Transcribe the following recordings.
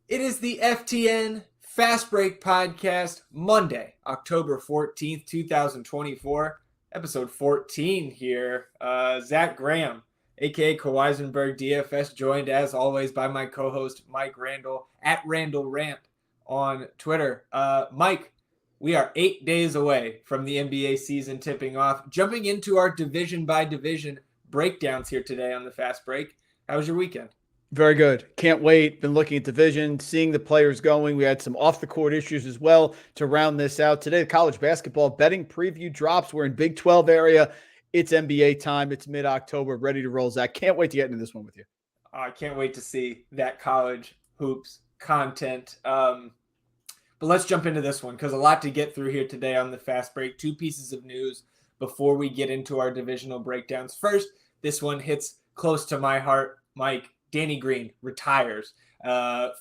It is the FTN Fast Break Podcast, Monday, October 14th, 2024, episode 14 here. Zach Graham, a.k.a. Kawaisenberg DFS, joined as always by my co-host Mike Randall, at Randall Rant on Twitter. Mike, we are 8 days away from the NBA season tipping off, jumping into our division-by-division breakdowns here today on the Fast Break. How was your weekend? Very good. Can't wait. Been looking at division, seeing the players going. We had some off-the-court issues as well to round this out. Today, the college basketball betting preview drops. We're in Big 12 area. It's NBA time. It's mid-October. Ready to roll, Zach. Can't wait to get into this one with you. I can't wait to see that college hoops content. But let's jump into this one because a lot to get through here today on the Fast Break. Two pieces of news before we get into our divisional breakdowns. First, this one hits close to my heart, Mike. Danny Green retires.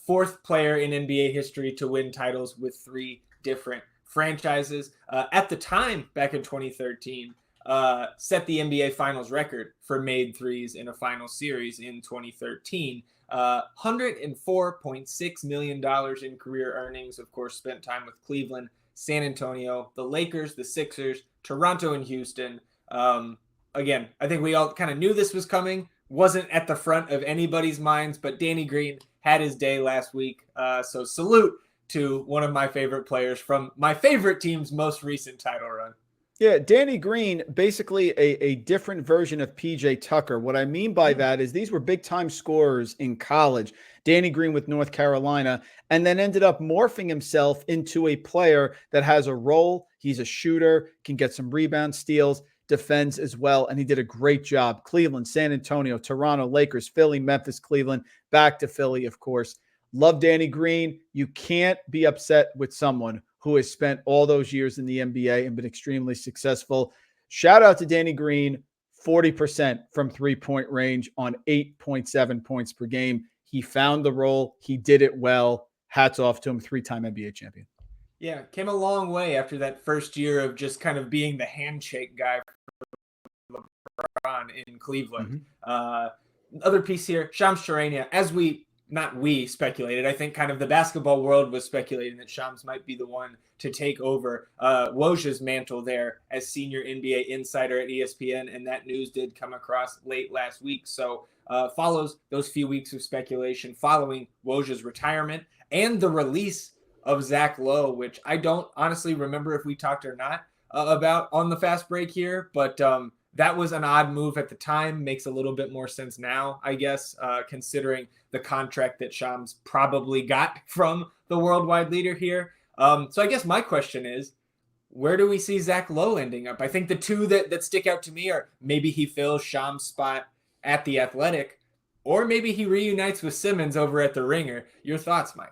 Fourth player in NBA history to win titles with three different franchises. At the time, back in 2013, set the NBA Finals record for made threes in a final series in 2013. $104.6 million in career earnings, of course, spent time with Cleveland, San Antonio, the Lakers, the Sixers, Toronto, and Houston. Again, I think we all kind of knew this was coming. Wasn't at the front of anybody's minds, but Danny Green had his day last week. So salute to one of my favorite players from my favorite team's most recent title run. Yeah, Danny Green, basically a different version of PJ Tucker. What I mean by that is these were big-time scorers in college. Danny Green with North Carolina, and then ended up morphing himself into a player that has a role. He's a shooter, can get some rebound steals, defends as well, and he did a great job. Cleveland, San Antonio, Toronto, Lakers, Philly, Memphis, Cleveland, back to Philly, of course. Love Danny Green. You can't be upset with someone who has spent all those years in the NBA and been extremely successful. Shout out to Danny Green, 40% from three-point range on 8.7 points per game. He found the role. He did it well. Hats off to him, three-time NBA champion. Yeah, came a long way after that first year of just kind of being the handshake guy for LeBron in Cleveland. Other piece here, Shams Charania, as we speculated, I think kind of the basketball world was speculating that Shams might be the one to take over Woj's mantle there as senior NBA insider at ESPN, and that news did come across late last week. So follows those few weeks of speculation following Woj's retirement and the release of Zach Lowe, which I don't honestly remember if we talked or not about on the Fast Break here, but that was an odd move at the time. Makes a little bit more sense now, I guess, considering the contract that Shams probably got from the worldwide leader here. So I guess my question is, where do we see Zach Lowe ending up? I think the two that stick out to me are maybe he fills Shams' spot at the Athletic, or maybe he reunites with Simmons over at the Ringer. Your thoughts, Mike?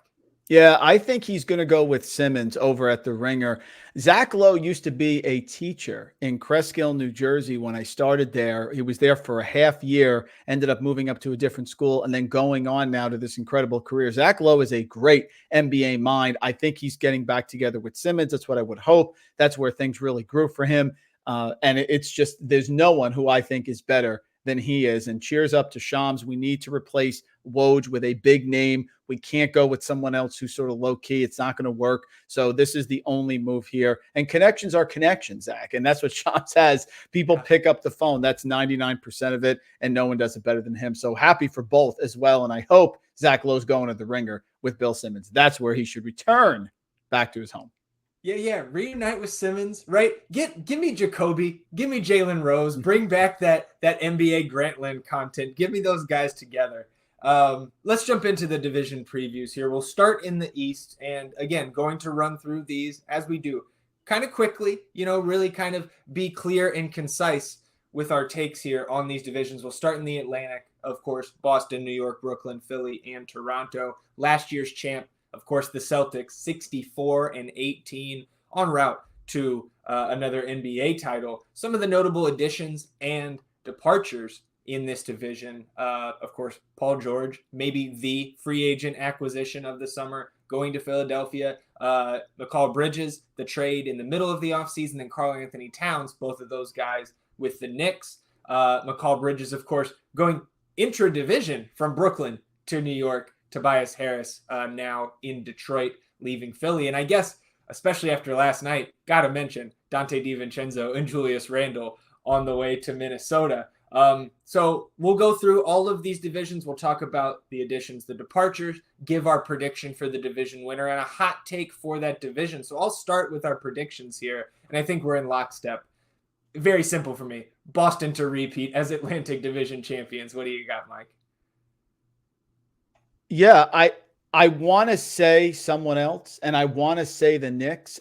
Yeah, I think he's going to go with Simmons over at the Ringer. Zach Lowe used to be a teacher in Cresskill, New Jersey when I started there. He was there for a half year, ended up moving up to a different school, and then going on now to this incredible career. Zach Lowe is a great NBA mind. I think he's getting back together with Simmons. That's what I would hope. That's where things really grew for him. And it's just there's no one who I think is better than he is. And cheers up to Shams. We need to replace Woj with a big name. We can't go with someone else who's sort of low key. It's not going to work. So this is the only move here. And connections are connections, Zach. And that's what Shams has. People pick up the phone. That's 99% of it. And no one does it better than him. So happy for both as well. And I hope Zach Lowe's going to the Ringer with Bill Simmons. That's where he should return back to his home. Yeah. Reunite with Simmons, right? Give me Jacoby, give me Jalen Rose, bring back that NBA Grantland content. Give me those guys together. Let's jump into the division previews here. We'll start in the East, and again, going to run through these as we do kind of quickly, really kind of be clear and concise with our takes here on these divisions. We'll start in the Atlantic, of course, Boston, New York, Brooklyn, Philly, and Toronto. Last year's champ, of course, the Celtics, 64-18, en route to another NBA title. Some of the notable additions and departures in this division, of course, Paul George, maybe the free agent acquisition of the summer, going to Philadelphia. Mikal Bridges, the trade in the middle of the offseason, and Karl Anthony Towns, both of those guys with the Knicks. Mikal Bridges, of course, going intra-division from Brooklyn to New York Tobias Harris now in Detroit, leaving Philly. And I guess, especially after last night, got to mention Dante DiVincenzo and Julius Randle on the way to Minnesota. So we'll go through all of these divisions. We'll talk about the additions, the departures, give our prediction for the division winner, and a hot take for that division. So I'll start with our predictions here, and I think we're in lockstep. Very simple for me. Boston to repeat as Atlantic Division champions. What do you got, Mike? Yeah, I want to say someone else, and I want to say the Knicks.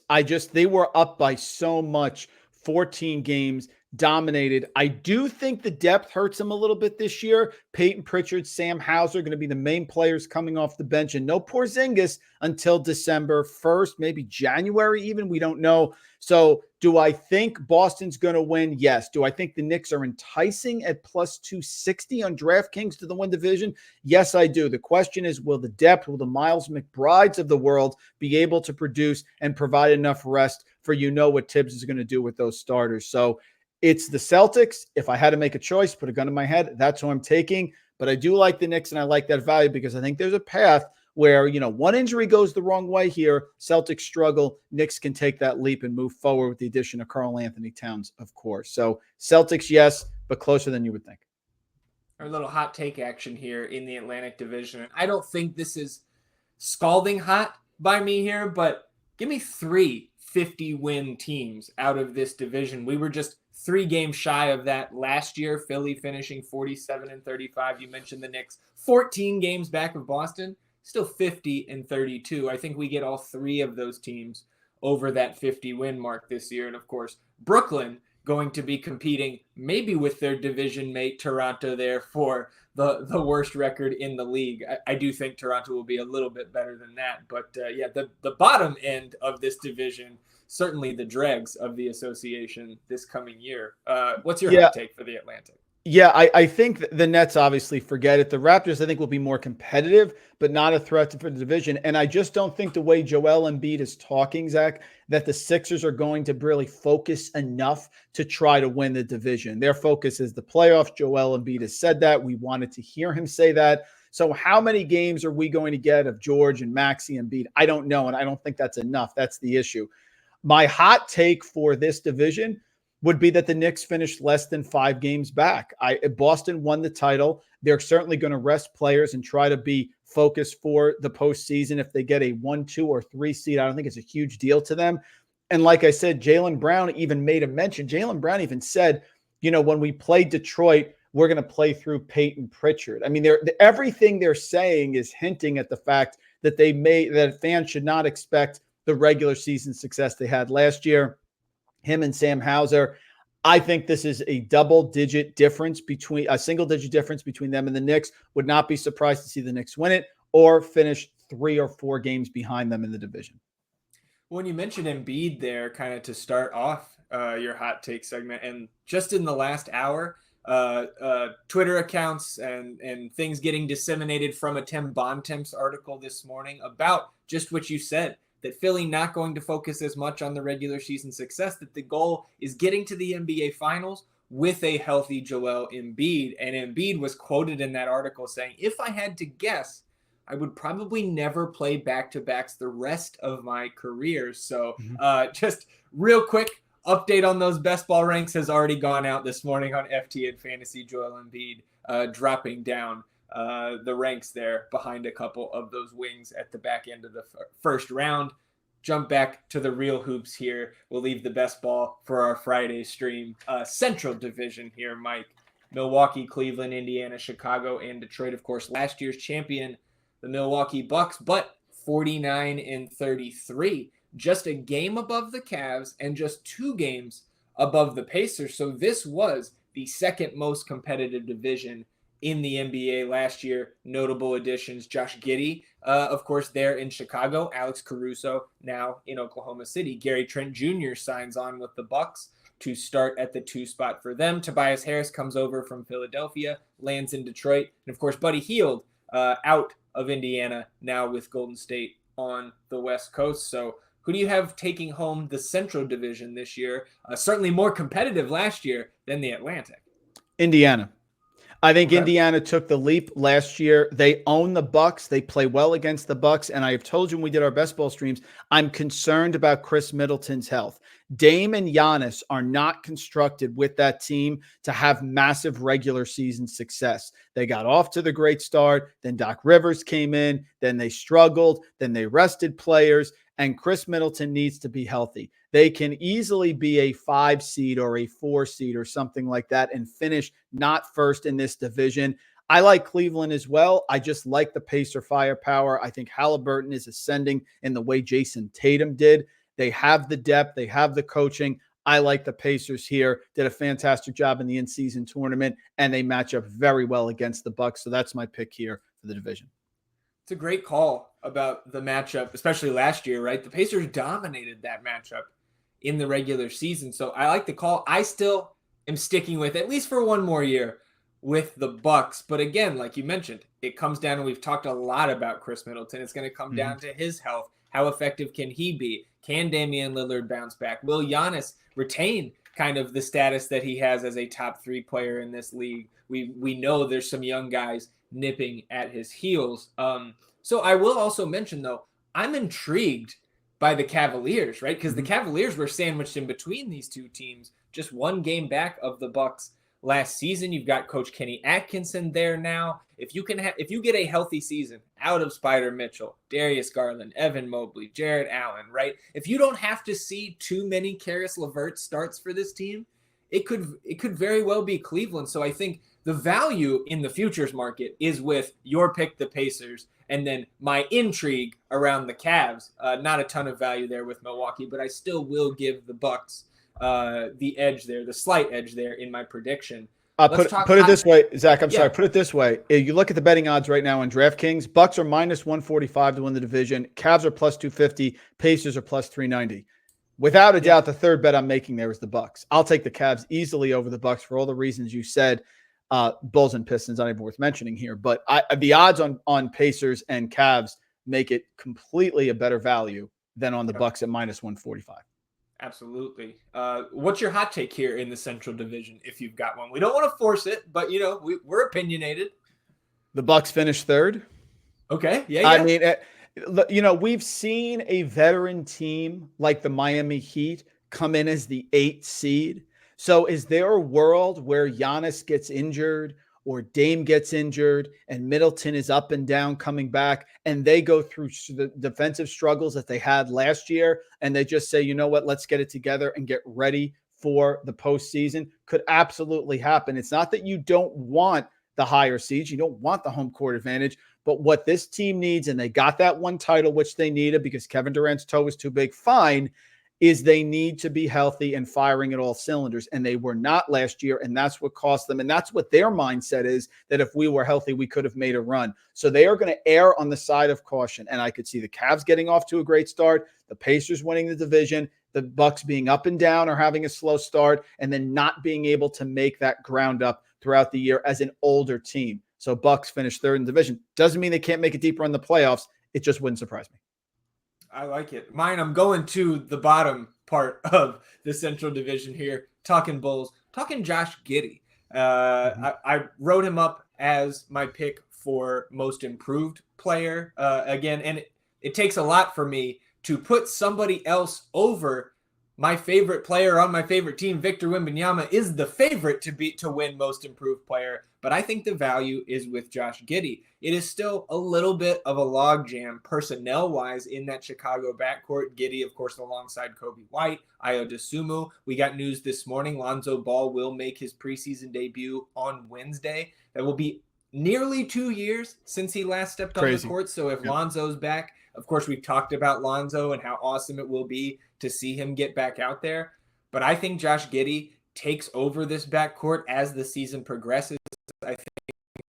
They were up by so much, 14 games, dominated. I do think the depth hurts them a little bit this year. Peyton Pritchard, Sam Hauser going to be the main players coming off the bench, and no Porzingis until December 1st, maybe January even. We don't know. So do I think Boston's going to win? Yes. Do I think the Knicks are enticing at plus 260 on DraftKings to the win division? Yes, I do. The question is, will the depth, will the Miles McBrides of the world be able to produce and provide enough rest for what Tibbs is going to do with those starters? So it's the Celtics. If I had to make a choice, put a gun in my head, that's who I'm taking. But I do like the Knicks, and I like that value because I think there's a path where, one injury goes the wrong way here. Celtics struggle. Knicks can take that leap and move forward with the addition of Karl-Anthony Towns, of course. So Celtics, yes, but closer than you would think. Our little hot take action here in the Atlantic Division. I don't think this is scalding hot by me here, but give me 3 50-win teams out of this division. We were just 3 games shy of that last year. Philly finishing 47-35. You mentioned the Knicks, 14 games back of Boston, still 50-32. I think we get all 3 of those teams over that 50-win mark this year. And of course, Brooklyn going to be competing maybe with their division mate Toronto there for the worst record in the league. I do think Toronto will be a little bit better than that. But the bottom end of this division, certainly the dregs of the association this coming year. What's your hot take for the Atlantic? Yeah, I think the Nets obviously forget it. The Raptors, I think, will be more competitive, but not a threat for the division. And I just don't think the way Joel Embiid is talking, Zach, that the Sixers are going to really focus enough to try to win the division. Their focus is the playoffs. Joel Embiid has said that. We wanted to hear him say that. So how many games are we going to get of George and Maxey and Embiid? I don't know, and I don't think that's enough. That's the issue. My hot take for this division would be that the Knicks finished less than 5 games back. Boston won the title. They're certainly going to rest players and try to be focused for the postseason. If they get a 1, 2, or 3 seed, I don't think it's a huge deal to them. And like I said, Jaylen Brown even made a mention. Jaylen Brown even said, when we play Detroit, we're going to play through Peyton Pritchard. I mean, everything they're saying is hinting at the fact that that fans should not expect the regular season success they had last year. Him and Sam Hauser. I think this is a single-digit difference between them and the Knicks. Would not be surprised to see the Knicks win it or finish 3 or 4 games behind them in the division. When you mentioned Embiid there, kind of to start off your hot take segment, and just in the last hour, Twitter accounts and things getting disseminated from a Tim Bontemps article this morning about just what you said, that Philly not going to focus as much on the regular season success, that the goal is getting to the NBA Finals with a healthy Joel Embiid. And Embiid was quoted in that article saying, if I had to guess, I would probably never play back-to-backs the rest of my career. So just real quick, update on those best ball ranks has already gone out this morning on FT and Fantasy. Joel Embiid dropping down the ranks there behind a couple of those wings at the back end of the first round. Jump back to the real hoops here. We'll leave the best ball for our Friday stream. Central Division here, Mike. Milwaukee, Cleveland, Indiana, Chicago, and Detroit. Of course, last year's champion, the Milwaukee Bucks, but 49-33. Just a game above the Cavs and just 2 games above the Pacers. So this was the second most competitive division in the NBA last year. Notable additions: Josh Giddey, of course, there in Chicago. Alex Caruso now in Oklahoma City. Gary Trent Jr. signs on with the Bucks to start at the 2 spot for them. Tobias Harris comes over from Philadelphia, lands in Detroit. And of course, Buddy Hield out of Indiana now with Golden State on the West Coast. So who do you have taking home the Central Division this year? Certainly more competitive last year than the Atlantic. Indiana. I think Okay. Indiana took the leap last year. They own the Bucks. They play well against the Bucks. And I have told you when we did our best ball streams, I'm concerned about Chris Middleton's health. Dame and Giannis are not constructed with that team to have massive regular season success. They got off to the great start. Then Doc Rivers came in. Then they struggled. Then they rested players. And Chris Middleton needs to be healthy. They can easily be a 5 seed or a 4 seed or something like that and finish not first in this division. I like Cleveland as well. I just like the Pacer firepower. I think Halliburton is ascending in the way Jason Tatum did. They have the depth. They have the coaching. I like the Pacers here. Did a fantastic job in the in-season tournament, and they match up very well against the Bucks. So that's my pick here for the division. It's a great call about the matchup, especially last year, right? The Pacers dominated that matchup in the regular season. So I like the call. I still am sticking with, at least for one more year, with the Bucks. But again, like you mentioned, it comes down, and we've talked a lot about Chris Middleton. It's going to come down to his health. How effective can he be? Can Damian Lillard bounce back? Will Giannis retain kind of the status that he has as a top 3 player in this league? We know there's some young guys nipping at his heels. So I will also mention, though, I'm intrigued by the Cavaliers, right? Because the Cavaliers were sandwiched in between these two teams, just one game back of the Bucks last season. You've got Coach Kenny Atkinson there now. If you get a healthy season out of Spider Mitchell, Darius Garland, Evan Mobley, Jared Allen, right? If you don't have to see too many Karis LeVert starts for this team, it could very well be Cleveland. So I think the value in the futures market is with your pick, the Pacers, and then my intrigue around the Cavs. Not a ton of value there with Milwaukee, but I still will give the Bucks the edge there, the slight edge there in my prediction. Put it this way, Zach. I'm sorry. Put it this way. If you look at the betting odds right now on DraftKings, Bucks are minus 145 to win the division. Cavs are plus 250. Pacers are plus 390. Without a doubt, the third bet I'm making there is the Bucks. I'll take the Cavs easily over the Bucks for all the reasons you said. Bulls and Pistons, not even worth mentioning here. But the odds on Pacers and Cavs make it completely a better value than on the Bucks at minus 145. Absolutely. What's your hot take here in the Central Division, if you've got one? We don't want to force it, but, we're opinionated. The Bucks finished third. Okay. Yeah. I mean, we've seen a veteran team like the Miami Heat come in as the 8th seed. So is there a world where Giannis gets injured or Dame gets injured and Middleton is up and down coming back and they go through the defensive struggles that they had last year and they just say, you know what, let's get it together and get ready for the postseason? Could absolutely happen. It's not that you don't want the higher seeds. You don't want the home court advantage. But what this team needs, and they got that one title, which they needed because Kevin Durant's toe was too big, fine, is they need to be healthy and firing at all cylinders. And they were not last year, and that's what cost them. And that's what their mindset is, that if we were healthy, we could have made a run. So they are going to err on the side of caution. And I could see the Cavs getting off to a great start, the Pacers winning the division, the Bucks being up and down or having a slow start, and then not being able to make that ground up throughout the year as an older team. So Bucks finished third in the division. Doesn't mean they can't make it deeper in the playoffs. It just wouldn't surprise me. I like it. Mine, I'm going to the bottom part of the Central Division here, talking Bulls, talking Josh Giddey. I wrote him up as my pick for most improved player again, and it takes a lot for me to put somebody else over my favorite player on my favorite team. Victor Wembanyama is the favorite to win most improved player, but I think the value is with Josh Giddey. It is still a little bit of a logjam personnel-wise in that Chicago backcourt. Giddey, of course, alongside Kobe White, Ayo Dosunmu. We got news this morning. Lonzo Ball will make his preseason debut on Wednesday. That will be nearly 2 years since he last stepped on the court. So if Lonzo's back, of course, we've talked about Lonzo and how awesome it will be to see him get back out there. But I think Josh Giddey takes over this backcourt as the season progresses. I think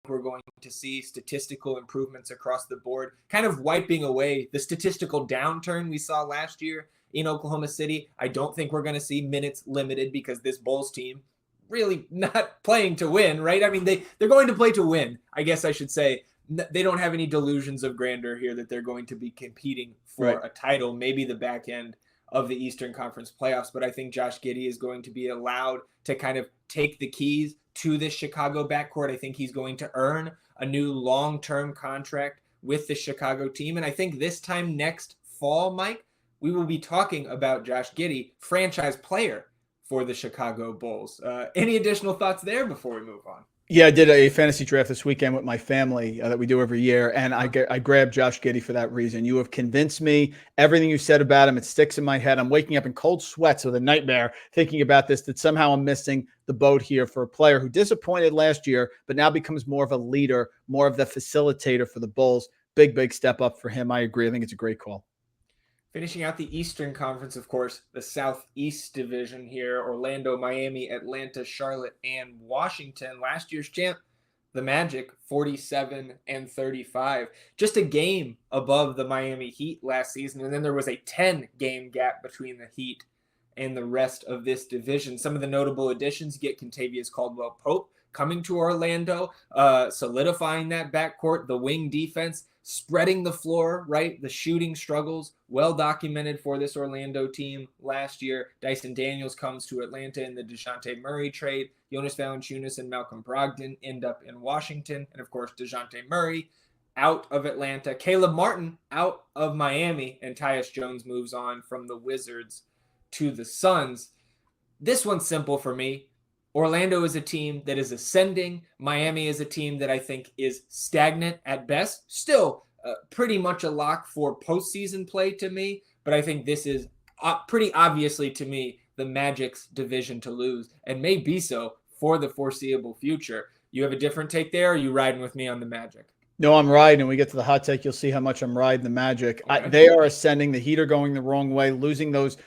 we're going to see statistical improvements across the board, kind of wiping away the statistical downturn we saw last year in Oklahoma City. I don't think we're going to see minutes limited because this Bulls team really not playing to win, right? I mean, they're going to play to win, I guess I should say. They don't have any delusions of grandeur here that they're going to be competing for a title, maybe the back end of the Eastern Conference playoffs. But I think Josh Giddey is going to be allowed to kind of take the keys to this Chicago backcourt. I think he's going to earn a new long-term contract with the Chicago team. And I think this time next fall, Mike, we will be talking about Josh Giddey, franchise player for the Chicago Bulls. Any additional thoughts there before we move on? Yeah, I did a fantasy draft this weekend with my family that we do every year, and I grabbed Josh Giddey for that reason. You have convinced me. Everything you said about him, it sticks in my head. I'm waking up in cold sweats with a nightmare thinking about this, that somehow I'm missing the boat here for a player who disappointed last year, but now becomes more of a leader, more of the facilitator for the Bulls. Big step up for him. I agree. I think it's a great call. Finishing out the Eastern Conference, of course, the Southeast Division here, Orlando, Miami, Atlanta, Charlotte, and Washington. Last year's champ, the Magic, 47-35. Just a game above the Miami Heat last season, and then there was a 10-game gap between the Heat and the rest of this division. Some of the notable additions, get Kentavious Caldwell-Pope coming to Orlando, solidifying that backcourt, the wing defense, spreading the floor, right? The shooting struggles, well documented for this Orlando team last year. Dyson Daniels comes to Atlanta in the DeJounte Murray trade. Jonas Valanciunas and Malcolm Brogdon end up in Washington. And of course, DeJounte Murray out of Atlanta. Caleb Martin out of Miami. And Tyus Jones moves on from the Wizards to the Suns. This one's simple for me. Orlando is a team that is ascending. Miami is a team that I think is stagnant at best. Still pretty much a lock for postseason play to me. But I think this is pretty obviously to me the Magic's division to lose, and may be so for the foreseeable future. You have a different take there, or are you riding with me on the Magic? No, I'm riding. And we get to the hot take, you'll see how much I'm riding the Magic. Okay. They are ascending. The Heat are going the wrong way, losing those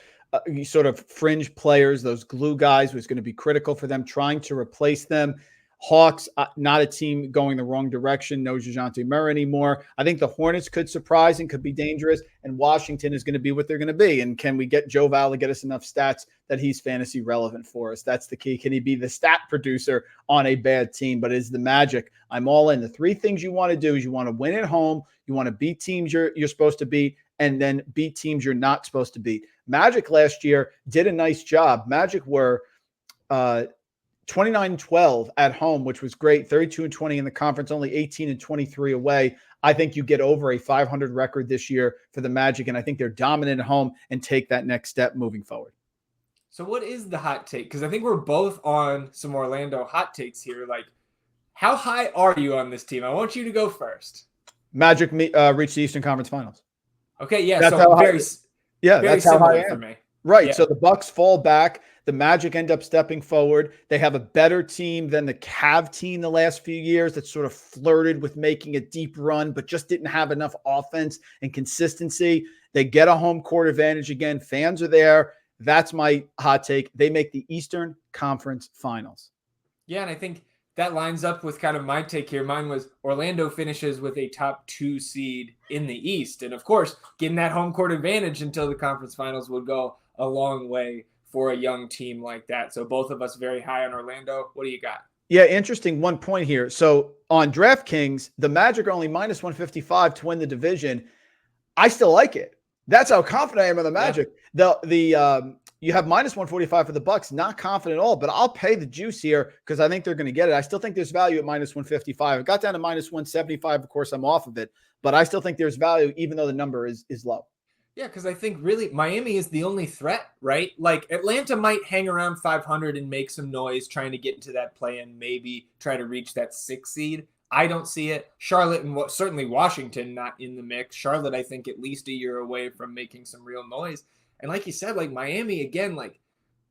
sort of fringe players, those glue guys, was going to be critical for them, trying to replace them. Hawks, not a team going the wrong direction. No DeJounte Murray anymore. I think the Hornets could surprise and could be dangerous, and Washington is going to be what they're going to be. And can we get Joe Val to get us enough stats that he's fantasy relevant for us? That's the key. Can he be the stat producer on a bad team? But is the Magic. I'm all in. The three things you want to do is you want to win at home, you want to beat teams you're supposed to beat, and then beat teams you're not supposed to beat. Magic last year did a nice job. Magic were 29-12 at home, which was great. 32-20 in the conference, only 18-23 away. I think you get over a 500 record this year for the Magic, and I think they're dominant at home and take that next step moving forward. So what is the hot take? Because I think we're both on some Orlando hot takes here. Like, how high are you on this team? I want you to go first. Magic reached the Eastern Conference Finals. Okay, yeah. That's so very that's how high I am. For me. Right. Yeah. So the Bucks fall back. The Magic end up stepping forward. They have a better team than the Cav team the last few years that sort of flirted with making a deep run, but just didn't have enough offense and consistency. They get a home court advantage again. Fans are there. That's my hot take. They make the Eastern Conference Finals. Yeah, and I think that lines up with kind of my take here. Mine was Orlando finishes with a top 2 seed in the East. And of course, getting that home court advantage until the conference finals would go a long way for a young team like that. So both of us very high on Orlando. What do you got? Yeah, interesting. One point here. So on DraftKings, the Magic are only minus 155 to win the division. I still like it. That's how confident I am in the Magic. Yeah. You have minus 145 for the Bucks, not confident at all, but I'll pay the juice here because I think they're going to get it. I still think there's value at minus 155. It got down to minus 175. Of course, I'm off of it, but I still think there's value even though the number is low. Yeah, because I think really Miami is the only threat, right? Like Atlanta might hang around 500 and make some noise trying to get into that play and maybe try to reach that 6th seed. I don't see it. Charlotte and certainly Washington not in the mix. Charlotte, I think, at least a year away from making some real noise. And like you said, like Miami, again, like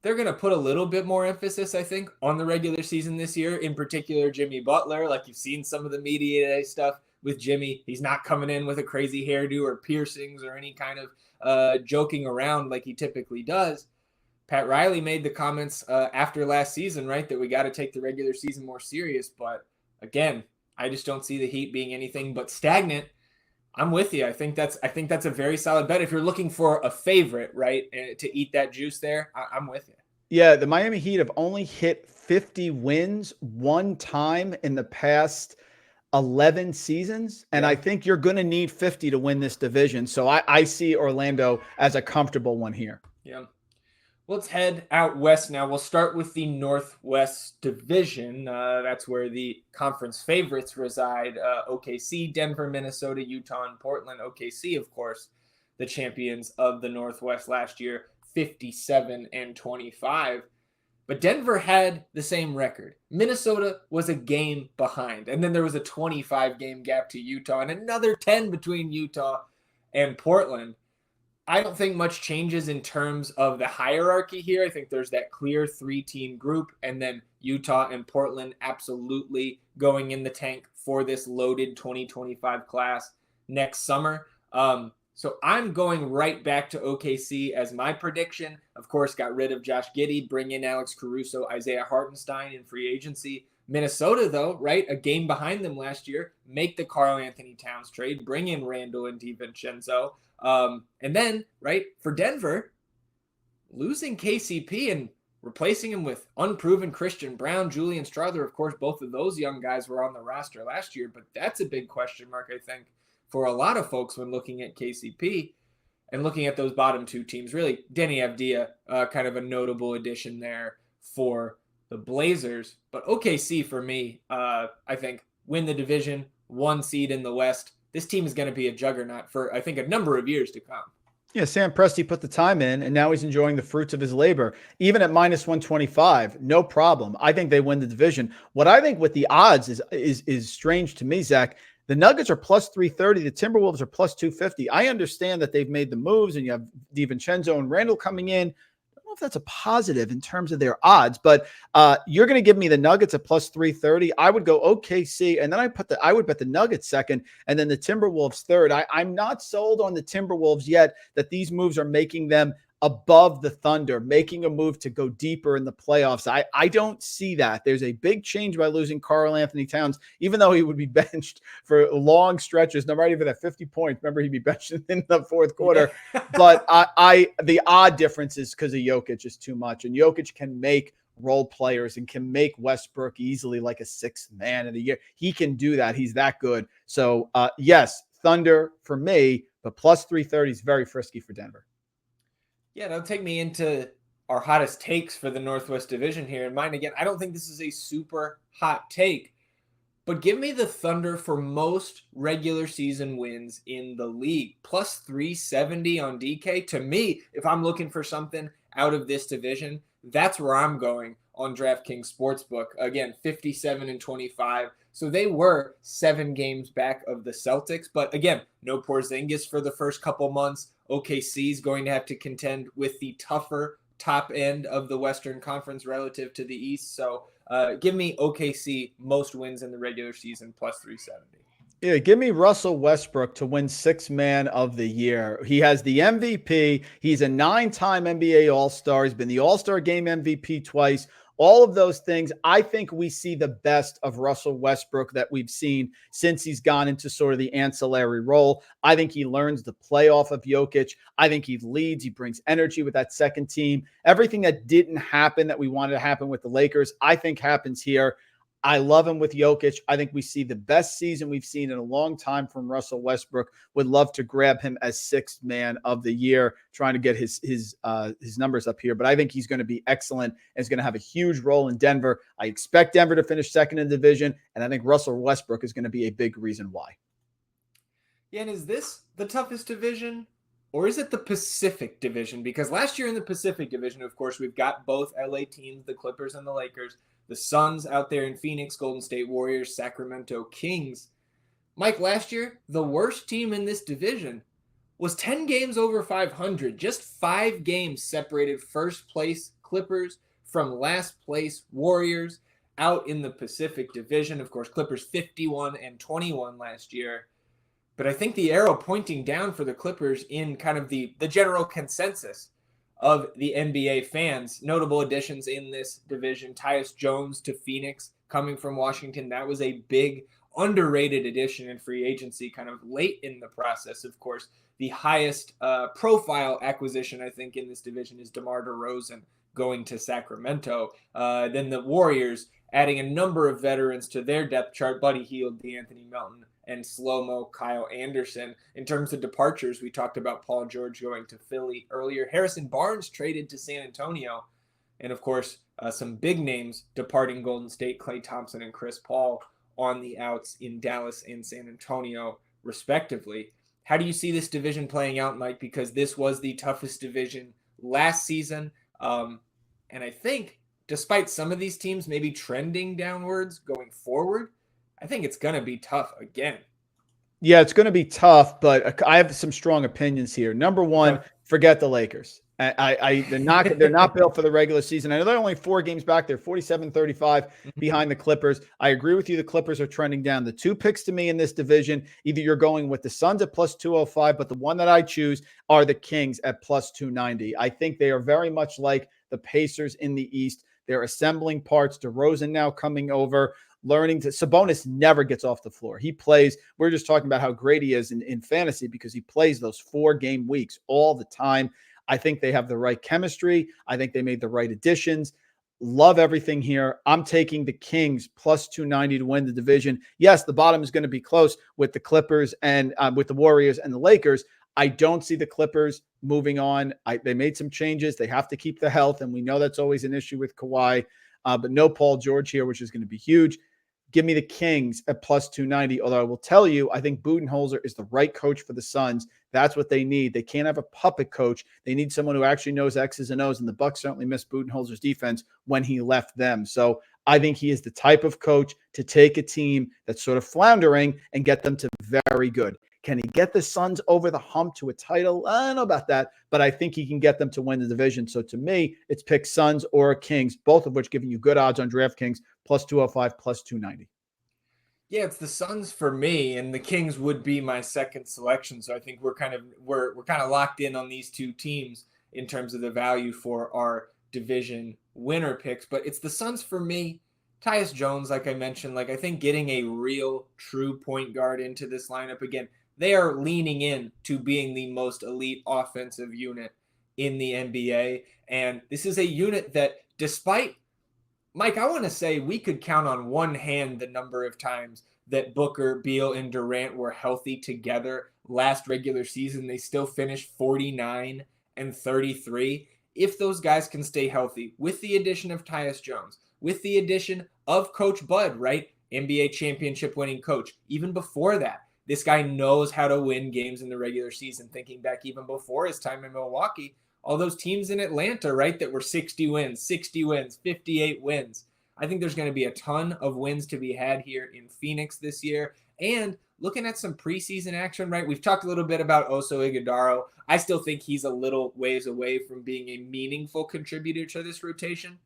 they're going to put a little bit more emphasis, I think, on the regular season this year, in particular, Jimmy Butler. Like you've seen some of the media day stuff with Jimmy. He's not coming in with a crazy hairdo or piercings or any kind of joking around like he typically does. Pat Riley made the comments after last season, right, that we got to take the regular season more serious. But again, I just don't see the Heat being anything but stagnant. I'm with you. I think that's a very solid bet. If you're looking for a favorite, right, to eat that juice there, I'm with you. Yeah, the Miami Heat have only hit 50 wins one time in the past 11 seasons, and I think you're going to need 50 to win this division. So I see Orlando as a comfortable one here. Yeah. Let's head out west now. We'll start with the Northwest Division. That's where the conference favorites reside. OKC, Denver, Minnesota, Utah, and Portland. OKC, of course, the champions of the Northwest last year, 57-25. But Denver had the same record. Minnesota was a game behind. And then there was a 25-game gap to Utah and another 10 between Utah and Portland. I don't think much changes in terms of the hierarchy here. I think there's that clear 3-team group, and then Utah and Portland absolutely going in the tank for this loaded 2025 class next summer. So I'm going right back to OKC as my prediction. Of course, got rid of Josh Giddey, bring in Alex Caruso, Isaiah Hartenstein in free agency. Minnesota, though, right, a game behind them last year, make the Karl Anthony Towns trade, bring in Randall and DiVincenzo. And then, right, for Denver, losing KCP and replacing him with unproven Christian Brown, Julian Strawther, of course, both of those young guys were on the roster last year, but that's a big question mark, I think, for a lot of folks when looking at KCP and looking at those bottom two teams. Really, Denny Avdia, kind of a notable addition there for the Blazers. But OKC, for me, I think, win the division, 1 seed in the West. This team is going to be a juggernaut for, I think, a number of years to come. Yeah, Sam Presti put the time in, and now he's enjoying the fruits of his labor. Even at minus 125, no problem. I think they win the division. What I think with the odds is strange to me, Zach. The Nuggets are plus 330. The Timberwolves are plus 250. I understand that they've made the moves, and you have DiVincenzo and Randall coming in. I don't know if that's a positive in terms of their odds, but you're going to give me the Nuggets at plus 330. I would go OKC, and then I would bet the Nuggets second, and then the Timberwolves third. I'm not sold on the Timberwolves yet that these moves are making them above the Thunder, making a move to go deeper in the playoffs. I don't see that. There's a big change by losing Karl Anthony Towns, even though he would be benched for long stretches, not even at 50 points. Remember, he'd be benched in the fourth quarter. Yeah. But the odd difference is because of Jokic is too much. And Jokic can make role players and can make Westbrook easily like a 6th man of the year. He can do that. He's that good. So, yes, Thunder for me, but plus 330 is very frisky for Denver. Yeah, that'll take me into our hottest takes for the Northwest Division here. And mine, again, I don't think this is a super hot take, but give me the Thunder for most regular season wins in the league. Plus 370 on DK. To me, if I'm looking for something out of this division, that's where I'm going on DraftKings Sportsbook. Again, 57-25. So they were 7 games back of the Celtics. But again, no Porzingis for the first couple months. OKC is going to have to contend with the tougher top end of the Western Conference relative to the East. So give me OKC most wins in the regular season plus 370. Yeah, give me Russell Westbrook to win 6th man of the year. He has the MVP. He's a 9-time NBA All-Star. He's been the All-Star Game MVP twice. All of those things, I think we see the best of Russell Westbrook that we've seen since he's gone into sort of the ancillary role. I think he learns to play off of Jokic. I think he leads. He brings energy with that second team. Everything that didn't happen that we wanted to happen with the Lakers, I think happens here. I love him with Jokic. I think we see the best season we've seen in a long time from Russell Westbrook. Would love to grab him as 6th man of the year, trying to get his numbers up here. But I think he's going to be excellent and is going to have a huge role in Denver. I expect Denver to finish second in the division, and I think Russell Westbrook is going to be a big reason why. Yeah, and is this the toughest division? Or is it the Pacific Division? Because last year in the Pacific Division, of course, we've got both LA teams, the Clippers and the Lakers, the Suns out there in Phoenix, Golden State Warriors, Sacramento Kings. Mike, last year, the worst team in this division was 10 games over 500. Just 5 games separated first place Clippers from last place Warriors out in the Pacific Division. Of course, Clippers 51-21 last year. But I think the arrow pointing down for the Clippers in kind of the general consensus of the NBA fans. Notable additions in this division. Tyus Jones to Phoenix coming from Washington. That was a big underrated addition in free agency kind of late in the process. Of course, the highest profile acquisition I think in this division is DeMar DeRozan going to Sacramento. Then the Warriors adding a number of veterans to their depth chart. Buddy Hield, DeAnthony Melton, and slow-mo Kyle Anderson. In terms of departures, we talked about Paul George going to Philly earlier. Harrison Barnes traded to San Antonio. And of course, some big names departing Golden State, Klay Thompson and Chris Paul on the outs in Dallas and San Antonio, respectively. How do you see this division playing out, Mike? Because this was the toughest division last season. And I think despite some of these teams maybe trending downwards going forward, I think it's going to be tough again. Yeah, it's going to be tough, but I have some strong opinions here. Number one, forget the Lakers. They're not built for the regular season. I know they're only 4 games back. They're 47-35 behind the Clippers. I agree with you. The Clippers are trending down. The 2 picks to me in this division, either you're going with the Suns at plus 205, but the one that I choose are the Kings at plus 290. I think they are very much like the Pacers in the East. They're assembling parts. DeRozan now coming over. Learning to Sabonis never gets off the floor. He plays. We're just talking about how great he is in fantasy because he plays those 4-game weeks all the time. I think they have the right chemistry. I think they made the right additions. Love everything here. I'm taking the Kings plus 290 to win the division. Yes, the bottom is going to be close with the Clippers and with the Warriors and the Lakers. I don't see the Clippers moving on. They made some changes. They have to keep the health, and we know that's always an issue with Kawhi. But no Paul George here, which is going to be huge. Give me the Kings at plus 290. Although I will tell you, I think Budenholzer is the right coach for the Suns. That's what they need. They can't have a puppet coach. They need someone who actually knows X's and O's, and the Bucks certainly missed Budenholzer's defense when he left them. So I think he is the type of coach to take a team that's sort of floundering and get them to very good. Can he get the Suns over the hump to a title? I don't know about that, but I think he can get them to win the division. So to me, it's pick Suns or Kings, both of which giving you good odds on DraftKings, plus 205, plus 290. Yeah, it's the Suns for me, and the Kings would be my second selection. So I think we're kind of locked in on these 2 teams in terms of the value for our division winner picks. But it's the Suns for me. Tyus Jones, like I mentioned, I think getting a real true point guard into this lineup again, they are leaning in to being the most elite offensive unit in the NBA. And this is a unit that, despite, Mike, I want to say we could count on one hand the number of times that Booker, Beal, and Durant were healthy together last regular season. They still finished 49 and 33. If those guys can stay healthy, with the addition of Tyus Jones, with the addition of Coach Bud, right? NBA championship winning coach. Even before that, this guy knows how to win games in the regular season. Thinking back even before his time in Milwaukee, all those teams in Atlanta, right, that were 60 wins, 58 wins. I think there's going to be a ton of wins to be had here in Phoenix this year. And looking at some preseason action, right, we've talked a little bit about Oso Ighodaro. I still think he's a little ways away from being a meaningful contributor to this rotation.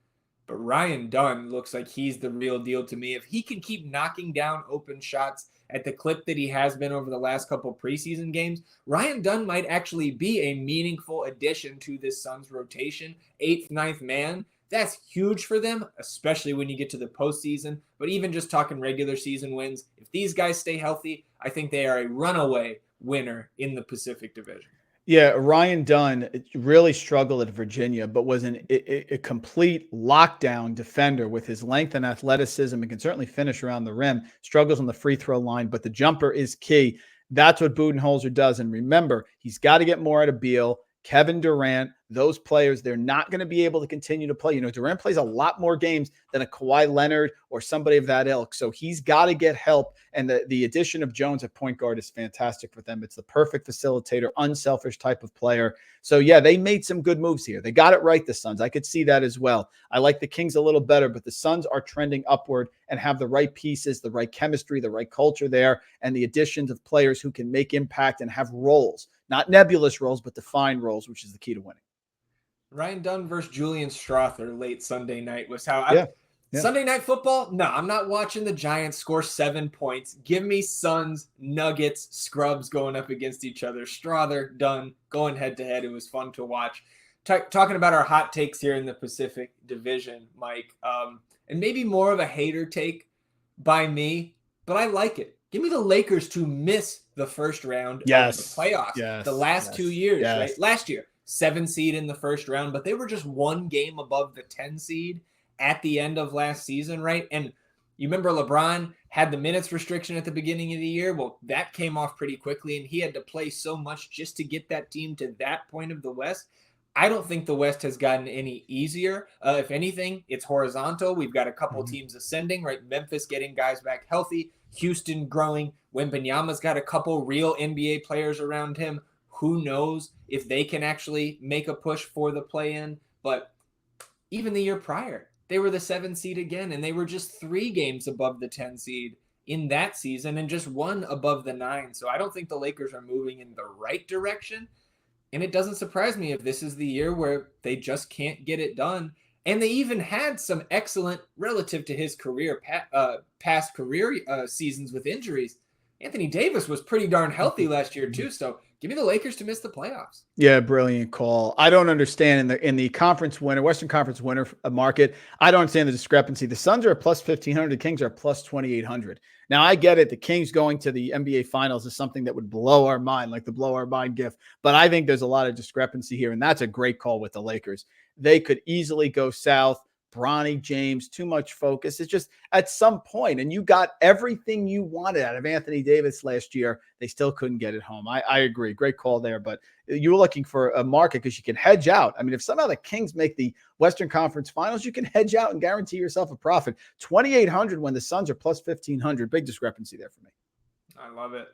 But Ryan Dunn looks like he's the real deal to me. If he can keep knocking down open shots at the clip that he has been over the last couple preseason games, Ryan Dunn might actually be a meaningful addition to this Suns rotation. 8th, 9th man. That's huge for them, especially when you get to the postseason. But even just talking regular season wins, if these guys stay healthy, I think they are a runaway winner in the Pacific Division. Yeah, Ryan Dunn really struggled at Virginia, but was a complete lockdown defender with his length and athleticism and can certainly finish around the rim. Struggles on the free throw line, but the jumper is key. That's what Budenholzer does. And remember, he's got to get more out of Beal, Kevin Durant, those players. They're not going to be able to continue to play. Durant plays a lot more games than a Kawhi Leonard or somebody of that ilk. So he's got to get help. And the addition of Jones at point guard is fantastic for them. It's the perfect facilitator, unselfish type of player. So yeah, they made some good moves here. They got it right, the Suns. I could see that as well. I like the Kings a little better, but the Suns are trending upward and have the right pieces, the right chemistry, the right culture there, and the additions of players who can make impact and have roles. Not nebulous roles, but defined roles, which is the key to winning. Ryan Dunn versus Julian Strother late Sunday night was how Yeah. Sunday night football? No, I'm not watching the Giants score 7 points. Give me Suns, Nuggets, Scrubs going up against each other. Strother, Dunn, going head-to-head. It was fun to watch. Talking about our hot takes here in the Pacific Division, Mike, and maybe more of a hater take by me, but I like it. Give me the Lakers to miss the first round of the playoffs the last 2 years, right? Last year, 7 seed in the first round, but they were just 1 game above the 10 seed at the end of last season, right? And, You remember LeBron had the minutes restriction at the beginning of the year? Well, that came off pretty quickly, and he had to play so much just to get that team to that point of the West. I don't think the West has gotten any easier. If anything, it's horizontal. We've got a couple teams ascending, right? Memphis getting guys back healthy, Houston growing. Wembanyama's got a couple real NBA players around him. Who knows if they can actually make a push for the play-in? But even the year prior, they were the 7 seed again, and they were just 3 games above the 10 seed in that season and just 1 above the 9. So I don't think the Lakers are moving in the right direction. And it doesn't surprise me if this is the year where they just can't get it done. And they even had some excellent, relative to his career, past career seasons with injuries. Anthony Davis was pretty darn healthy last year too. So give me the Lakers to miss the playoffs. Yeah, brilliant call. I don't understand in the conference winner, Western Conference winner market. I don't understand the discrepancy. The Suns are at plus 1,500. The Kings are at plus 2,800. Now I get it. The Kings going to the NBA Finals is something that would blow our mind, like the blow our mind gift. But I think there's a lot of discrepancy here, and that's a great call with the Lakers. They could easily go south. Bronny James, too much focus. It's just at some point, and you got everything you wanted out of Anthony Davis last year. They still couldn't get it home. I agree. Great call there, but you were looking for a market because you can hedge out. I mean, if somehow the Kings make the Western Conference Finals, you can hedge out and guarantee yourself a profit. 2,800 when the Suns are plus 1,500. Big discrepancy there for me. I love it.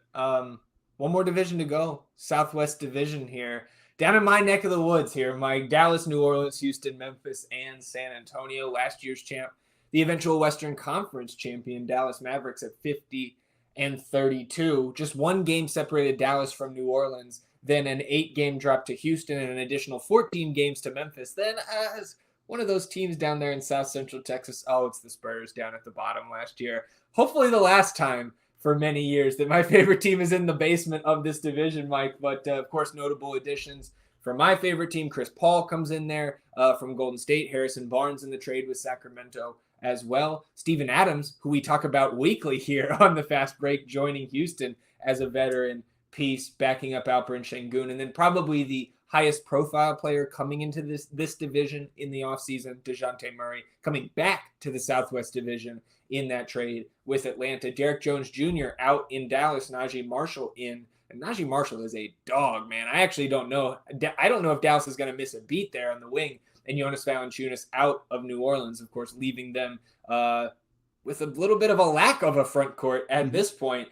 One more division to go. Southwest Division here. Down in my neck of the woods here, my Dallas, New Orleans, Houston, Memphis, and San Antonio. Last year's champ, the eventual Western Conference champion, Dallas Mavericks at 50-32. Just 1 game separated Dallas from New Orleans, then an 8-game drop to Houston and an additional 14 games to Memphis. Then as one of those teams down there in South Central Texas, it's the Spurs down at the bottom last year. Hopefully the last time for many years that my favorite team is in the basement of this division, Mike. But of course, notable additions from my favorite team. Chris Paul comes in there from Golden State. Harrison Barnes in the trade with Sacramento as well. Steven Adams, who we talk about weekly here on the Fast Break, joining Houston as a veteran piece, backing up Alperen Şengün. And then probably the highest profile player coming into this division in the offseason, DeJounte Murray, coming back to the Southwest Division in that trade with Atlanta. Derrick Jones Jr. out in Dallas, Najee Marshall in. And Najee Marshall is a dog, man. I actually don't know. I don't know if Dallas is going to miss a beat there on the wing. And Jonas Valanciunas out of New Orleans, of course, leaving them with a little bit of a lack of a front court at this point.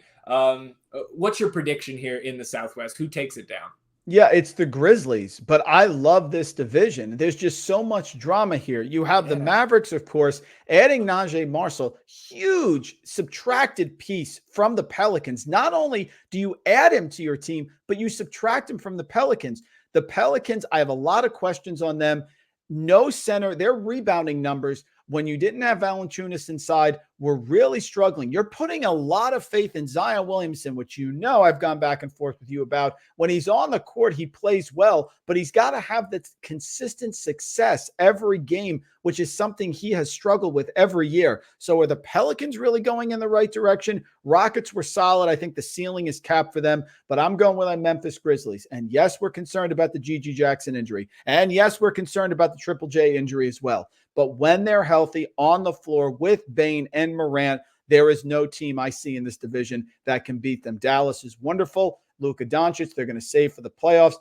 What's your prediction here in the Southwest? Who takes it down? Yeah, it's the Grizzlies, but I love this division. There's just so much drama here. You have the Mavericks, of course, adding Najee Marshall, huge subtracted piece from the Pelicans. Not only do you add him to your team, but you subtract him from the Pelicans. The Pelicans, I have a lot of questions on them. No center, their rebounding numbers when you didn't have Valanciunas inside were really struggling. You're putting a lot of faith in Zion Williamson, which I've gone back and forth with you about. When he's on the court, he plays well, but he's got to have that consistent success every game, which is something he has struggled with every year. So are the Pelicans really going in the right direction? Rockets were solid. I think the ceiling is capped for them, but I'm going with my Memphis Grizzlies. And yes, we're concerned about the Gigi Jackson injury. And yes, we're concerned about the Triple J injury as well. But when they're healthy on the floor with Bane and Morant, there is no team I see in this division that can beat them. Dallas is wonderful. Luka Doncic, they're going to save for the playoffs.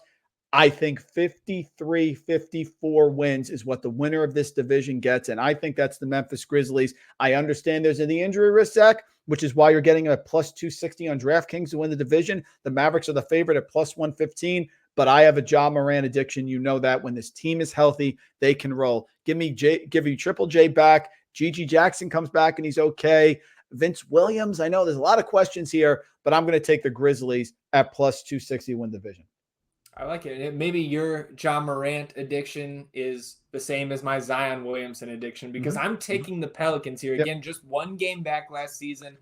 I think 53-54 wins is what the winner of this division gets, and I think that's the Memphis Grizzlies. I understand there's the injury risk, Zach, which is why you're getting a plus 260 on DraftKings to win the division. The Mavericks are the favorite at plus 115. But I have a Ja Morant addiction. You know that when this team is healthy, they can roll. Give you Triple J back. Gigi Jackson comes back and he's okay. Vince Williams, I know there's a lot of questions here, but I'm going to take the Grizzlies at plus 260 to win the division. I like it. Maybe your Ja Morant addiction is the same as my Zion Williamson addiction because I'm taking the Pelicans here. Again, just 1 game back last season.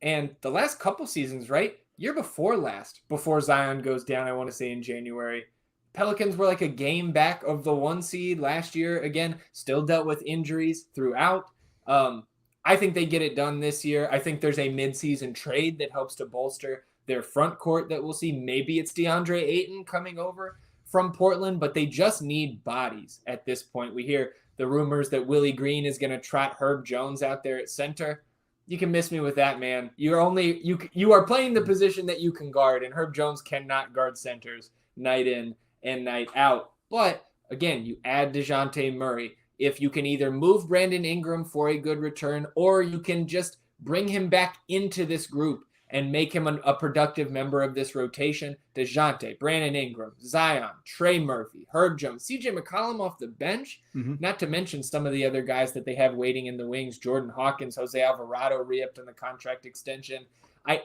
And the last couple seasons, right? Year before last, before Zion goes down, I want to say in January, Pelicans were like a game back of the 1 seed last year. Again, still dealt with injuries throughout. I think they get it done this year. I think there's a midseason trade that helps to bolster their front court that we'll see. Maybe it's DeAndre Ayton coming over from Portland, but they just need bodies at this point. We hear the rumors that Willie Green is going to trot Herb Jones out there at center. you can miss me with that, man. You are playing the position that you can guard, and Herb Jones cannot guard centers night in and night out. But again, you add DeJounte Murray. If you can either move Brandon Ingram for a good return, or you can just bring him back into this group and make him a productive member of this rotation. DeJounte, Brandon Ingram, Zion, Trey Murphy, Herb Jones, CJ McCollum off the bench, not to mention some of the other guys that they have waiting in the wings, Jordan Hawkins, Jose Alvarado re-upped on the contract extension. I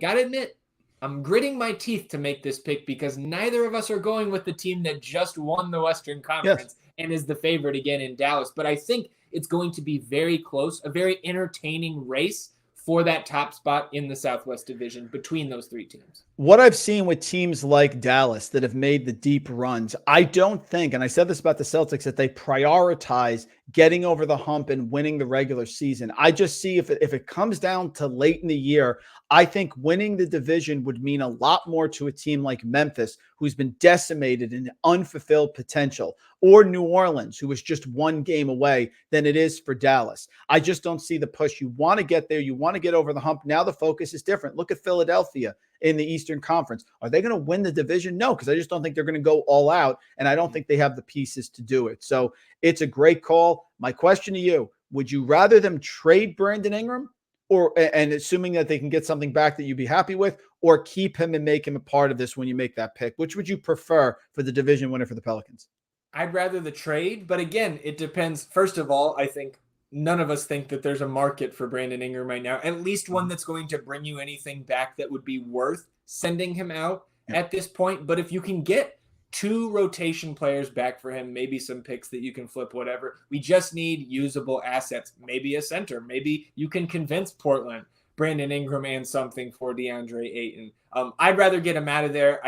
got to admit, I'm gritting my teeth to make this pick because neither of us are going with the team that just won the Western Conference and is the favorite again in Dallas. But I think it's going to be very close, a very entertaining race for that top spot in the Southwest Division between those three teams. What I've seen with teams like Dallas that have made the deep runs, I don't think, and I said this about the Celtics, that they prioritize getting over the hump and winning the regular season. I just see if it comes down to late in the year, I think winning the division would mean a lot more to a team like Memphis, who's been decimated in unfulfilled potential, or New Orleans, who was just one game away, than it is for Dallas. I just don't see the push. You want to get there. You want to get over the hump. Now the focus is different. Look at Philadelphia in the Eastern Conference. Are they going to win the division? No, because I just don't think they're going to go all out, and I don't think they have the pieces to do it. So it's a great call. My question to you, would you rather them trade Brandon Ingram, and assuming that they can get something back that you'd be happy with, or keep him and make him a part of this when you make that pick? Which would you prefer for the division winner for the Pelicans? I'd rather the trade, but again, it depends. First of all, I think none of us think that there's a market for Brandon Ingram right now, at least one that's going to bring you anything back that would be worth sending him out at this point. But if you can get 2 rotation players back for him, maybe some picks that you can flip, whatever. We just need usable assets, maybe a center. Maybe you can convince Portland, Brandon Ingram, and something for DeAndre Ayton. I'd rather get him out of there.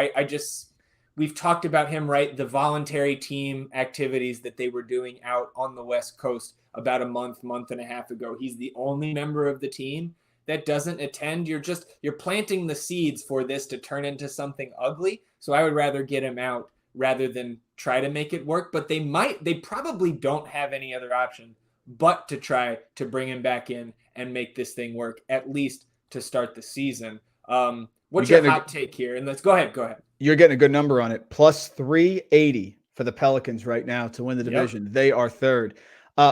We've talked about him, right? The voluntary team activities that they were doing out on the West Coast about a month and a half ago. He's the only member of the team that doesn't attend. You're planting the seeds for this to turn into something ugly. So I would rather get him out rather than try to make it work. But they probably don't have any other option but to try to bring him back in and make this thing work, at least to start the season. What's your hot take here? And let's go ahead. You're getting a good number on it. Plus 380 for the Pelicans right now to win the division. Yep. They are third.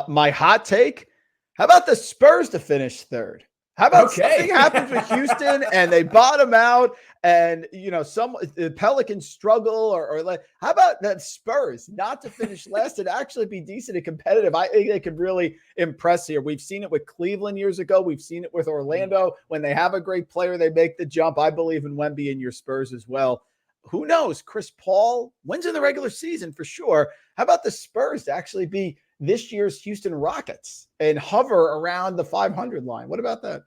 My hot take, how about the Spurs to finish third? How about something happens with Houston and they bottom out and, the Pelicans struggle or like, how about that Spurs not to finish last and actually be decent and competitive? I think they could really impress here. We've seen it with Cleveland years ago. We've seen it with Orlando. When they have a great player, they make the jump. I believe in Wemby and your Spurs as well. Who knows? Chris Paul wins in the regular season for sure. How about the Spurs to actually be this year's Houston Rockets and hover around the 500 line? What about that?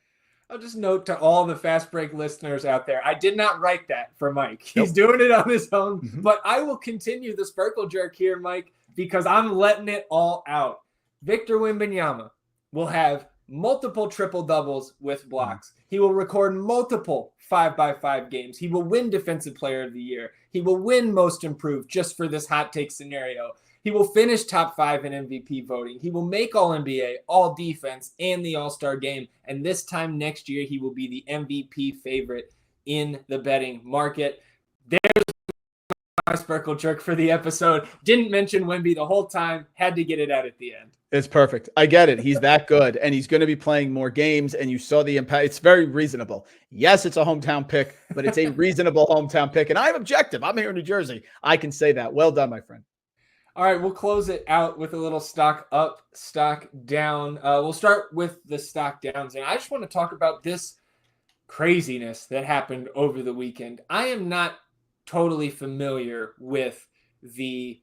I'll just note to all the Fast Break listeners out there, I did not write that for Mike. He's doing it on his own, but I will continue the Sparkle Jerk here, Mike, because I'm letting it all out. Victor Wembanyama will have multiple triple-doubles with blocks. He will record multiple 5x5 games. He will win Defensive Player of the Year. He will win Most Improved just for this hot take scenario. He will finish top 5 in MVP voting. He will make All-NBA, All-Defense, and the All-Star game. And this time next year, he will be the MVP favorite in the betting market. There's my Sparkle Jerk for the episode. Didn't mention Wemby the whole time. Had to get it out at the end. It's perfect. I get it. He's that good, and he's going to be playing more games, and you saw the impact. It's very reasonable. Yes, it's a hometown pick, but it's a reasonable hometown pick, and I'm objective. I'm here in New Jersey. I can say that. Well done, my friend. All right, we'll close it out with a little stock up, stock down. We'll start with the stock downs, and I just want to talk about this craziness that happened over the weekend. I am not totally familiar with the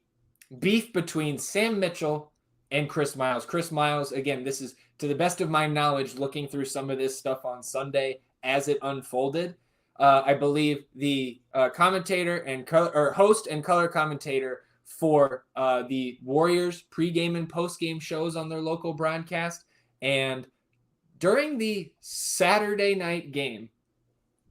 beef between Sam Mitchell and Chris Miles. Chris Miles, again, this is to the best of my knowledge, looking through some of this stuff on Sunday as it unfolded. I believe the commentator and host and color commentator for the Warriors pregame and postgame shows on their local broadcast. And during the Saturday night game,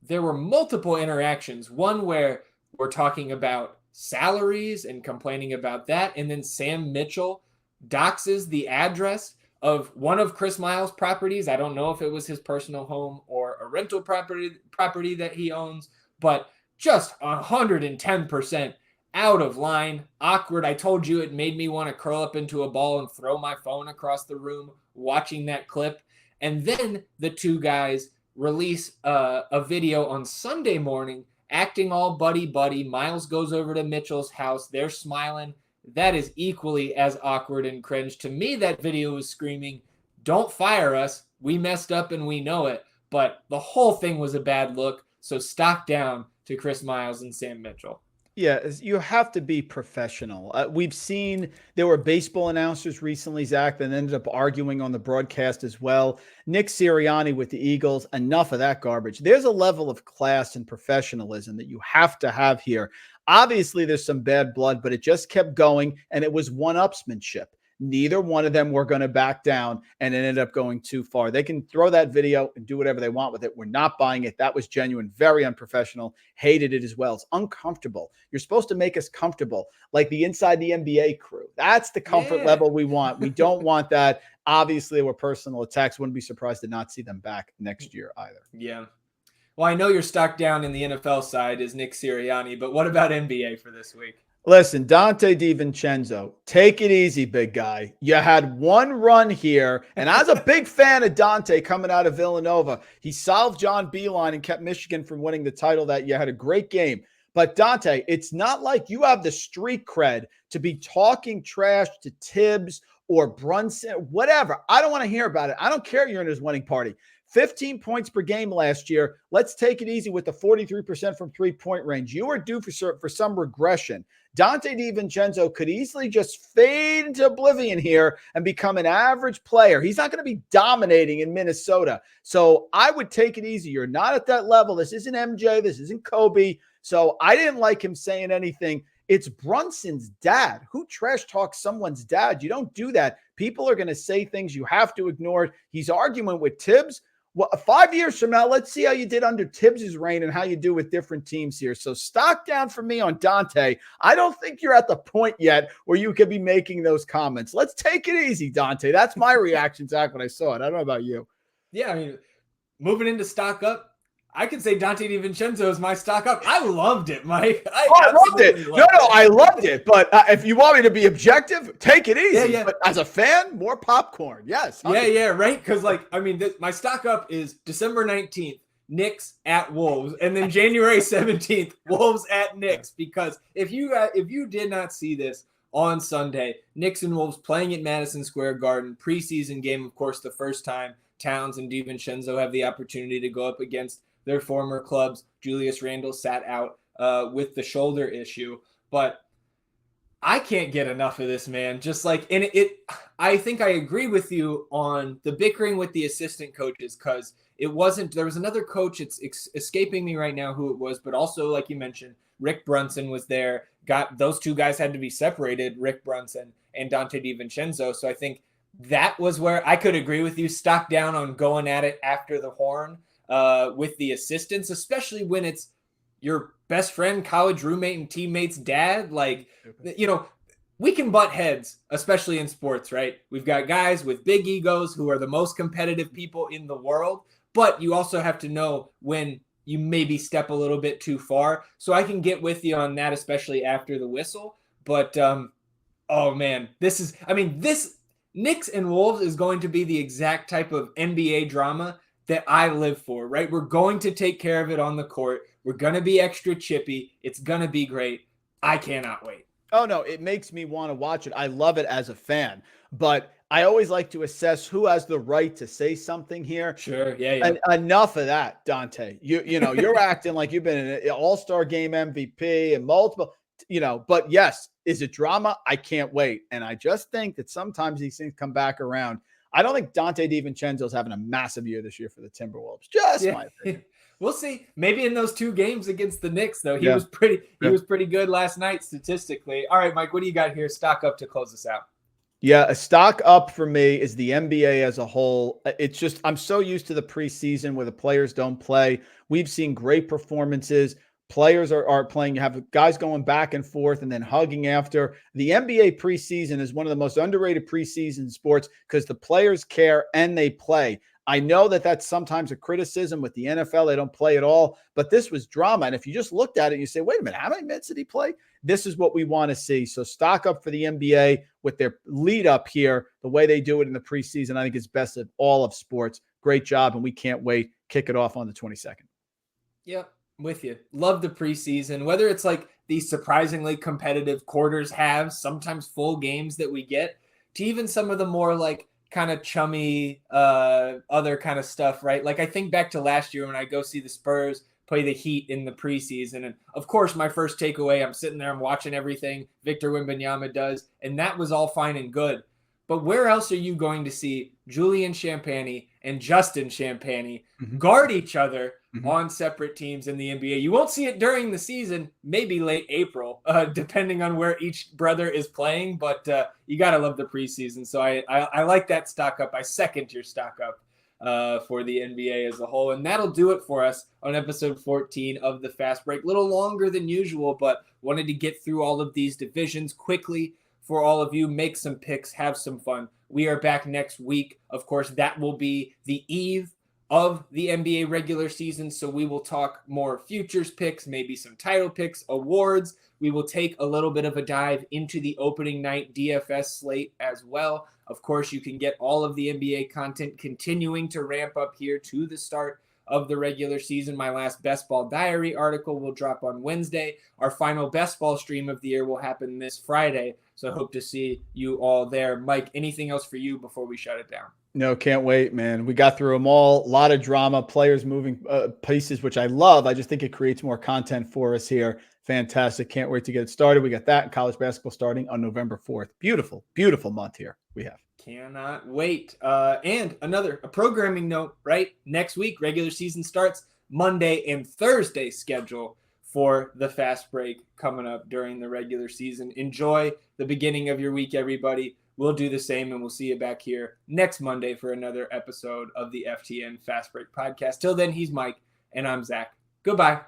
there were multiple interactions. One where we're talking about salaries and complaining about that. And then Sam Mitchell doxes the address of one of Chris Miles' properties. I don't know if it was his personal home or a rental property that he owns, but just 110% out of line, awkward. I told you it made me want to curl up into a ball and throw my phone across the room watching that clip. And then the two guys release a video on Sunday morning acting all buddy-buddy. Miles goes over to Mitchell's house. They're smiling. That is equally as awkward and cringe. To me, that video was screaming, "Don't fire us. We messed up and we know it." But the whole thing was a bad look. So stock down to Chris Miles and Sam Mitchell. Yeah, you have to be professional. We've seen there were baseball announcers recently, Zach, that ended up arguing on the broadcast as well. Nick Sirianni with the Eagles, enough of that garbage. There's a level of class and professionalism that you have to have here. Obviously, there's some bad blood, but it just kept going, and it was one-upsmanship. Neither one of them were going to back down, and it ended up going too far. They can throw that video and do whatever they want with it. We're not buying it. That was genuine, very unprofessional. Hated it as well. It's uncomfortable. You're supposed to make us comfortable, like the Inside the NBA crew. That's the comfort level we want. We don't want that. Obviously, we're personal attacks. Wouldn't be surprised to not see them back next year either. Yeah. Well, I know you're stock down in the NFL side is Nick Sirianni, but what about NBA for this week? Listen, Dante DiVincenzo, take it easy, big guy. You had one run here, and I was a big fan of Dante coming out of Villanova. He solved John Beilein and kept Michigan from winning the title that year. Had a great game. But Dante, it's not like you have the street cred to be talking trash to Tibbs or Brunson, whatever. I don't want to hear about it. I don't care you're in his winning party. 15 points per game last year. Let's take it easy with the 43% from three-point range. You are due for some regression. Dante DiVincenzo could easily just fade into oblivion here and become an average player. He's not going to be dominating in Minnesota. So I would take it easy. You're not at that level. This isn't MJ. This isn't Kobe. So I didn't like him saying anything. It's Brunson's dad. Who trash talks someone's dad? You don't do that. People are going to say things. You have to ignore it. He's arguing with Tibbs. Well, 5 years from now, let's see how you did under Tibbs's reign and how you do with different teams here. So stock down for me on Dante. I don't think you're at the point yet where you could be making those comments. Let's take it easy, Dante. That's my reaction, Zach, when I saw it. I don't know about you. Yeah, I mean, moving into stock up, I could say Dante DiVincenzo is my stock up. I loved it, Mike. I loved it. I loved it. But if you want me to be objective, take it easy. Yeah. But as a fan, more popcorn. Yes. Yeah, right. Because, my stock up is December 19th, Knicks at Wolves, and then January 17th, Wolves at Knicks. Because if you did not see this on Sunday, Knicks and Wolves playing at Madison Square Garden, preseason game, of course, the first time Towns and DiVincenzo have the opportunity to go up against their former clubs. Julius Randle sat out with the shoulder issue, but I can't get enough of this, man. I think I agree with you on the bickering with the assistant coaches, because there was another coach, it's escaping me right now who it was, but also, like you mentioned, Rick Brunson was there. Those two guys had to be separated, Rick Brunson and Dante DiVincenzo. So I think that was where I could agree with you, stock down on going at it after the horn. With the assistants, especially when it's your best friend, college roommate, and teammate's dad. We can butt heads, especially in sports, right? We've got guys with big egos who are the most competitive people in the world, but you also have to know when you maybe step a little bit too far. So I can get with you on that, especially after the whistle. But, oh man, this Knicks and Wolves is going to be the exact type of NBA drama that I live for, right? We're going to take care of it on the court. We're going to be extra chippy. It's going to be great. I cannot wait. Oh, no, it makes me want to watch it. I love it as a fan, but I always like to assess who has the right to say something here. Sure, yeah. And enough of that, Dante. You're acting like you've been an all-star game MVP and multiple, but yes, is it drama? I can't wait. And I just think that sometimes these things come back around. I don't think Dante DiVincenzo is having a massive year this year for the Timberwolves. My opinion. We'll see. Maybe in those two games against the Knicks, though, he was pretty good last night statistically. All right, Mike, what do you got here? Stock up to close us out. Yeah, a stock up for me is the NBA as a whole. It's just I'm so used to the preseason where the players don't play. We've seen great performances. Players are playing. You have guys going back and forth and then hugging after. The NBA preseason is one of the most underrated preseason sports because the players care and they play. I know that that's sometimes a criticism with the NFL. They don't play at all, but this was drama. And if you just looked at it, you say, wait a minute, how many minutes did he play? This is what we want to see. So stock up for the NBA with their lead up here. The way they do it in the preseason, I think is best of all of sports. Great job. And we can't wait. Kick it off on the 22nd. Yep. With you. Love the preseason, whether it's like these surprisingly competitive quarters halves, sometimes full games that we get, to even some of the more like kind of chummy other kind of stuff, right? Like I think back to last year when I go see the Spurs play the Heat in the preseason. And of course, my first takeaway, I'm sitting there, I'm watching everything Victor Wembanyama does, and that was all fine and good. But where else are you going to see Julian Champagnie and Justin Champagnie guard each other on separate teams in the NBA? You won't see it during the season, maybe late April, depending on where each brother is playing. But you got to love the preseason. So I like that stock up. I second your stock up for the NBA as a whole. And that'll do it for us on episode 14 of the Fast Break. A little longer than usual, but wanted to get through all of these divisions quickly for all of you, make some picks, have some fun. We are back next week. Of course, that will be the eve of the NBA regular season, so we will talk more futures picks, maybe some title picks, awards. We will take a little bit of a dive into the opening night DFS slate as well. Of course, you can get all of the NBA content continuing to ramp up here to the start of the regular season. My last Best Ball Diary article will drop on Wednesday. Our final Best Ball stream of the year will happen this Friday. So I hope to see you all there. Mike, anything else for you before we shut it down? No, can't wait, man. We got through them all. A lot of drama, players moving pieces, which I love. I just think it creates more content for us here. Fantastic. Can't wait to get it started. We got that in college basketball starting on November 4th. Beautiful, beautiful month here we have. Cannot wait. And a programming note, right? Next week, regular season starts Monday and Thursday schedule for the Fast Break coming up during the regular season. Enjoy the beginning of your week, everybody. We'll do the same, and we'll see you back here next Monday for another episode of the FTN Fast Break podcast. Till then, he's Mike, and I'm Zach. Goodbye.